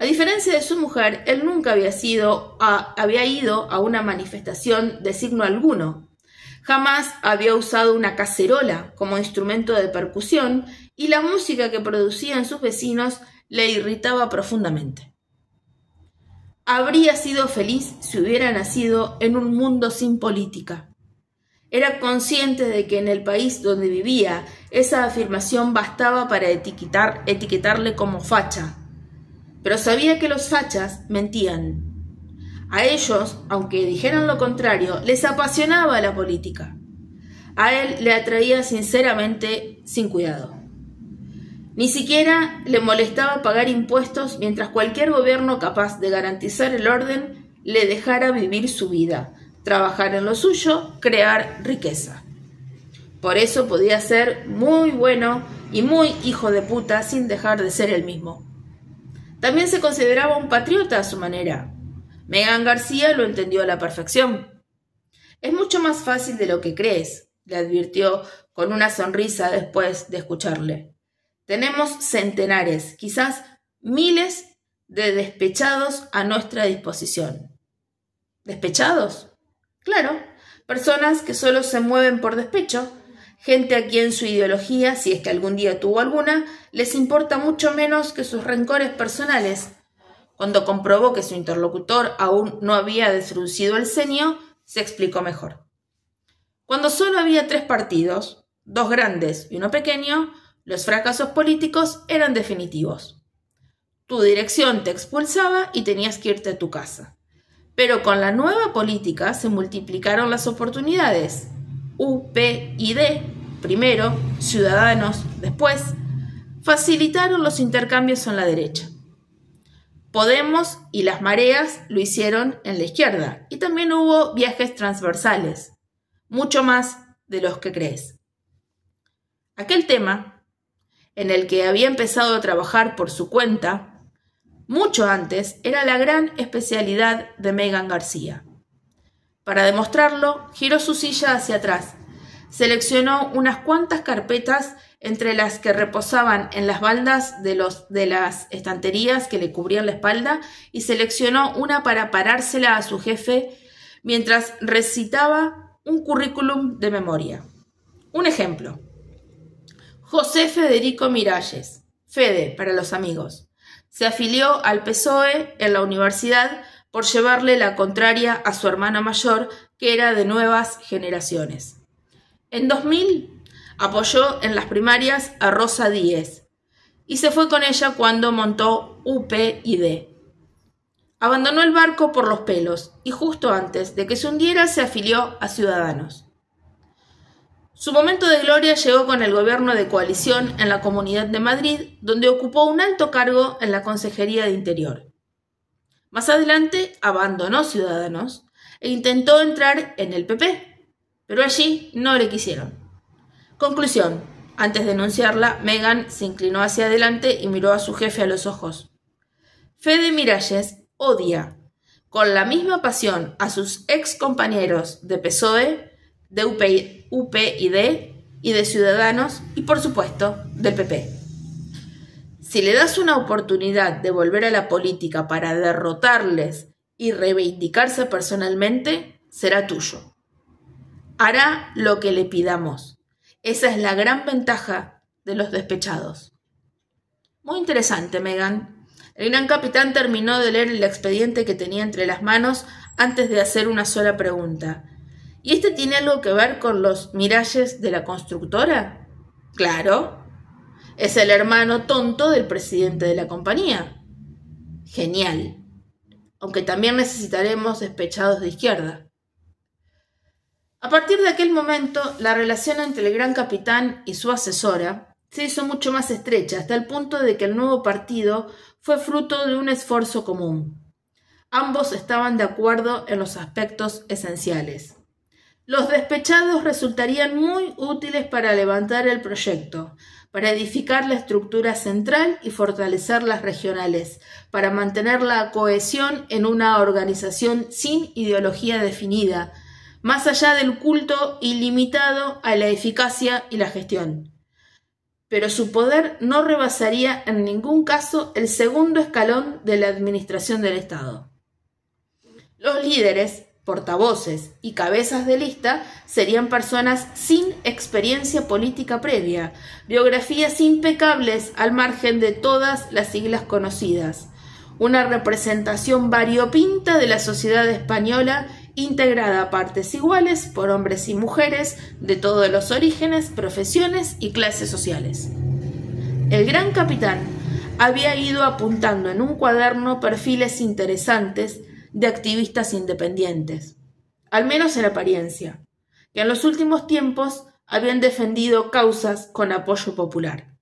A diferencia de su mujer, él nunca había ido a una manifestación de signo alguno. Jamás había usado una cacerola como instrumento de percusión y la música que producían sus vecinos le irritaba profundamente. Habría sido feliz si hubiera nacido en un mundo sin política. Era consciente de que en el país donde vivía esa afirmación bastaba para etiquetarle como facha. Pero sabía que los fachas mentían. A ellos, aunque dijeran lo contrario, les apasionaba la política. A él le atraía sinceramente sin cuidado. Ni siquiera le molestaba pagar impuestos mientras cualquier gobierno capaz de garantizar el orden le dejara vivir su vida, trabajar en lo suyo, crear riqueza. Por eso podía ser muy bueno y muy hijo de puta sin dejar de ser el mismo. También se consideraba un patriota a su manera. Megan García lo entendió a la perfección. Es mucho más fácil de lo que crees, le advirtió con una sonrisa después de escucharle. Tenemos centenares, quizás miles de despechados a nuestra disposición. ¿Despechados? Claro, personas que solo se mueven por despecho, gente a quien su ideología, si es que algún día tuvo alguna, les importa mucho menos que sus rencores personales. Cuando comprobó que su interlocutor aún no había desfruncido el ceño, se explicó mejor. Cuando solo había 3 partidos, 2 grandes y uno pequeño, los fracasos políticos eran definitivos. Tu dirección te expulsaba y tenías que irte a tu casa. Pero con la nueva política se multiplicaron las oportunidades. U, P y D, primero, Ciudadanos, después, facilitaron los intercambios en la derecha. Podemos y las mareas lo hicieron en la izquierda y también hubo viajes transversales, mucho más de los que crees. Aquel tema, en el que había empezado a trabajar por su cuenta, mucho antes, era la gran especialidad de Megan García. Para demostrarlo, giró su silla hacia atrás, seleccionó unas cuantas carpetas entre las que reposaban en las baldas de las estanterías que le cubrían la espalda y seleccionó una para parársela a su jefe mientras recitaba un currículum de memoria. Un ejemplo. José Federico Miralles, Fede para los amigos, se afilió al PSOE en la universidad por llevarle la contraria a su hermano mayor, que era de nuevas generaciones. En 2000 apoyó en las primarias a Rosa Díez y se fue con ella cuando montó UPyD. Abandonó el barco por los pelos y justo antes de que se hundiera se afilió a Ciudadanos. Su momento de gloria llegó con el gobierno de coalición en la Comunidad de Madrid, donde ocupó un alto cargo en la Consejería de Interior. Más adelante abandonó Ciudadanos e intentó entrar en el PP, pero allí no le quisieron. Conclusión: antes de denunciarla, Meghan se inclinó hacia adelante y miró a su jefe a los ojos. Fede Miralles odia con la misma pasión a sus ex compañeros de PSOE, de UPyD y de Ciudadanos y, por supuesto, del PP. Si le das una oportunidad de volver a la política para derrotarles y reivindicarse personalmente, será tuyo. Hará lo que le pidamos. Esa es la gran ventaja de los despechados. Muy interesante, Meghan. El gran capitán terminó de leer el expediente que tenía entre las manos antes de hacer una sola pregunta. ¿Y este tiene algo que ver con los Miralles de la constructora? Claro. Es el hermano tonto del presidente de la compañía. Genial. Aunque también necesitaremos despechados de izquierda. A partir de aquel momento, la relación entre el gran capitán y su asesora se hizo mucho más estrecha, hasta el punto de que el nuevo partido fue fruto de un esfuerzo común. Ambos estaban de acuerdo en los aspectos esenciales. Los despechados resultarían muy útiles para levantar el proyecto, para edificar la estructura central y fortalecer las regionales, para mantener la cohesión en una organización sin ideología definida, más allá del culto ilimitado a la eficacia y la gestión. Pero su poder no rebasaría en ningún caso el segundo escalón de la administración del Estado. Los líderes, portavoces y cabezas de lista serían personas sin experiencia política previa, biografías impecables al margen de todas las siglas conocidas, una representación variopinta de la sociedad española integrada a partes iguales por hombres y mujeres de todos los orígenes, profesiones y clases sociales. El gran capitán había ido apuntando en un cuaderno perfiles interesantes de activistas independientes, al menos en apariencia, que en los últimos tiempos habían defendido causas con apoyo popular.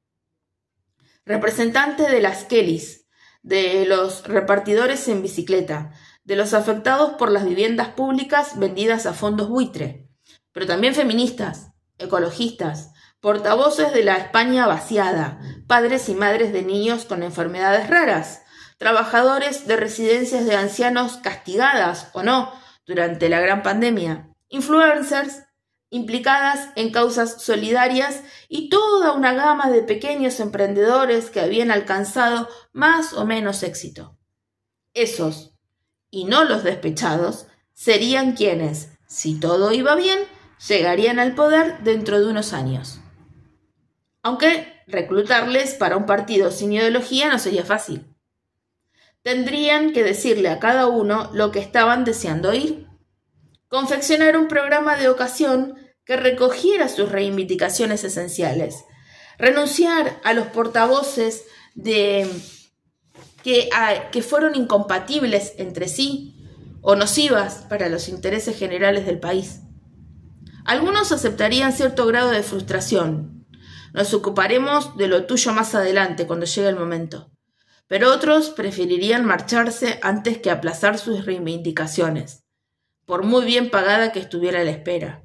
Representantes de las Kellys, de los repartidores en bicicleta, de los afectados por las viviendas públicas vendidas a fondos buitre, pero también feministas, ecologistas, portavoces de la España vaciada, padres y madres de niños con enfermedades raras, trabajadores de residencias de ancianos castigadas o no durante la gran pandemia, influencers implicadas en causas solidarias y toda una gama de pequeños emprendedores que habían alcanzado más o menos éxito. Esos, y no los despechados, serían quienes, si todo iba bien, llegarían al poder dentro de unos años. Aunque reclutarles para un partido sin ideología no sería fácil. Tendrían que decirle a cada uno lo que estaban deseando oír. Confeccionar un programa de ocasión que recogiera sus reivindicaciones esenciales. Renunciar a los portavoces que fueron incompatibles entre sí o nocivas para los intereses generales del país. Algunos aceptarían cierto grado de frustración. Nos ocuparemos de lo tuyo más adelante, cuando llegue el momento. Pero otros preferirían marcharse antes que aplazar sus reivindicaciones, por muy bien pagada que estuviera la espera.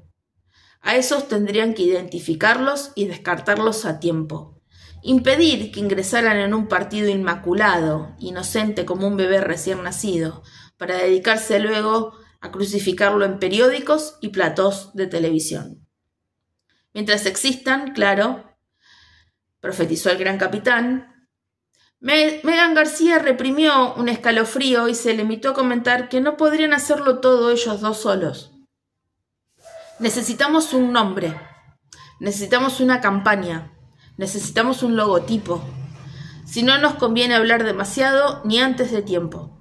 A esos tendrían que identificarlos y descartarlos a tiempo. Impedir que ingresaran en un partido inmaculado, inocente como un bebé recién nacido, para dedicarse luego a crucificarlo en periódicos y platós de televisión. Mientras existan, claro, profetizó el gran capitán, Meghan García reprimió un escalofrío y se limitó a comentar que no podrían hacerlo todo ellos dos solos. Necesitamos un nombre, necesitamos una campaña, necesitamos un logotipo. Si no nos conviene hablar demasiado ni antes de tiempo.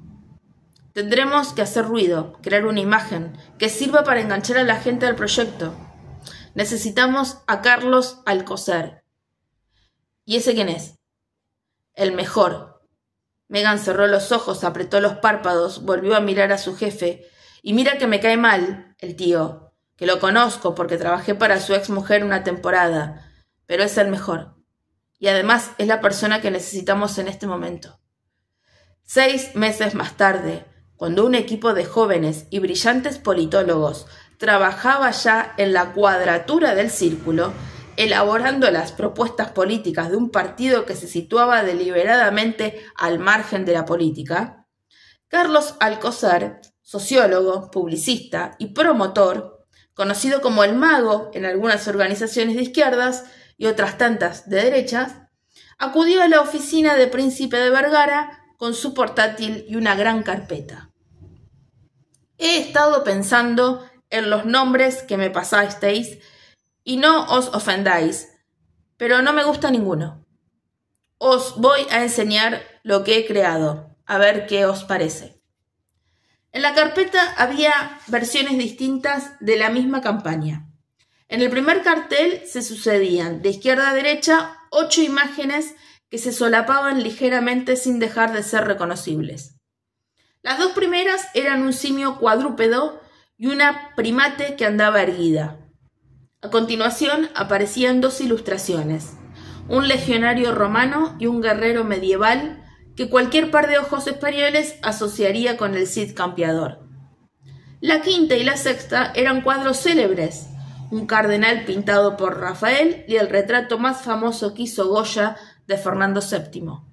Tendremos que hacer ruido, crear una imagen que sirva para enganchar a la gente al proyecto. Necesitamos a Carlos Alcocer. ¿Y ese quién es? El mejor. Meghan cerró los ojos, apretó los párpados, volvió a mirar a su jefe. Y mira que me cae mal, el tío, que lo conozco porque trabajé para su exmujer una temporada, pero es el mejor. Y además es la persona que necesitamos en este momento. 6 meses más tarde, cuando un equipo de jóvenes y brillantes politólogos trabajaba ya en la cuadratura del círculo, elaborando las propuestas políticas de un partido que se situaba deliberadamente al margen de la política, Carlos Alcocer, sociólogo, publicista y promotor, conocido como el Mago en algunas organizaciones de izquierdas y otras tantas de derechas, acudió a la oficina de Príncipe de Vergara con su portátil y una gran carpeta. He estado pensando en los nombres que me pasasteis y no os ofendáis, pero no me gusta ninguno. Os voy a enseñar lo que he creado, a ver qué os parece. En la carpeta había versiones distintas de la misma campaña. En el primer cartel se sucedían, de izquierda a derecha, 8 imágenes que se solapaban ligeramente sin dejar de ser reconocibles. Las 2 primeras eran un simio cuadrúpedo y una primate que andaba erguida. A continuación aparecían 2 ilustraciones, un legionario romano y un guerrero medieval que cualquier par de ojos españoles asociaría con el Cid campeador. La quinta y la sexta eran cuadros célebres, un cardenal pintado por Rafael y el retrato más famoso que hizo Goya de Fernando VII.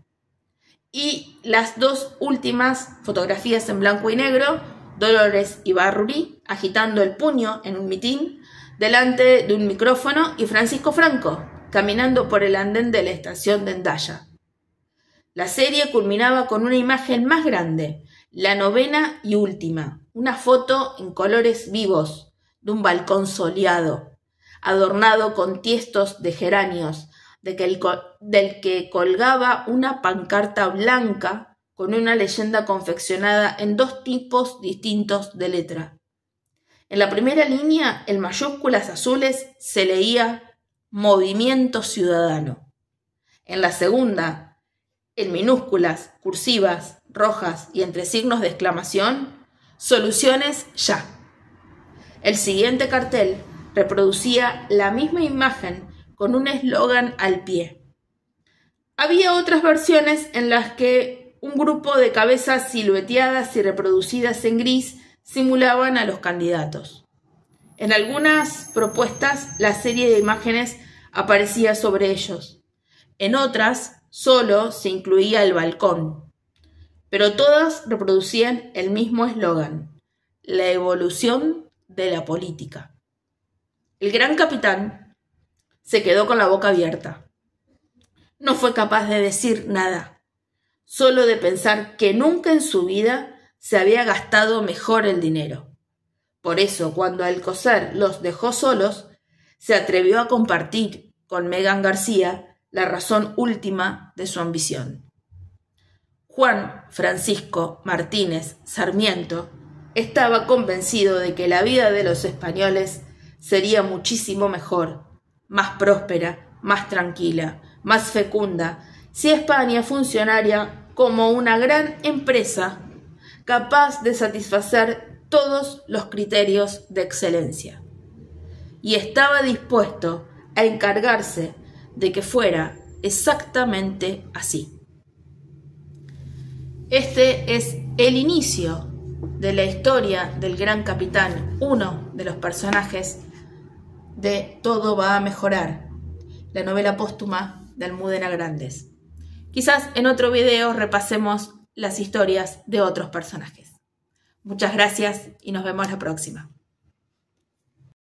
Y las 2 últimas fotografías en blanco y negro, Dolores Ibárruri agitando el puño en un mitin delante de un micrófono y Francisco Franco caminando por el andén de la estación de Hendaya. La serie culminaba con una imagen más grande, la 9ª y última, una foto en colores vivos de un balcón soleado, adornado con tiestos de geranios, del que colgaba una pancarta blanca con una leyenda confeccionada en 2 tipos distintos de letra. En la primera línea, en mayúsculas azules, se leía Movimiento Ciudadano. En la segunda, en minúsculas, cursivas, rojas y entre signos de exclamación, Soluciones ya. El siguiente cartel reproducía la misma imagen con un eslogan al pie. Había otras versiones en las que un grupo de cabezas silueteadas y reproducidas en gris simulaban a los candidatos. En algunas propuestas la serie de imágenes aparecía sobre ellos. En otras solo se incluía el balcón. Pero todas reproducían el mismo eslogan: la evolución de la política. El gran capitán se quedó con la boca abierta. No fue capaz de decir nada, solo de pensar que nunca en su vida se había gastado mejor el dinero. Por eso, cuando Alcocer los dejó solos, se atrevió a compartir con Megan García la razón última de su ambición. Juan Francisco Martínez Sarmiento estaba convencido de que la vida de los españoles sería muchísimo mejor, más próspera, más tranquila, más fecunda, si España funcionaría como una gran empresa capaz de satisfacer todos los criterios de excelencia. Y estaba dispuesto a encargarse de que fuera exactamente así. Este es el inicio de la historia del gran capitán, uno de los personajes de Todo va a mejorar, la novela póstuma de Almudena Grandes. Quizás en otro video repasemos las historias de otros personajes. Muchas gracias y nos vemos la próxima.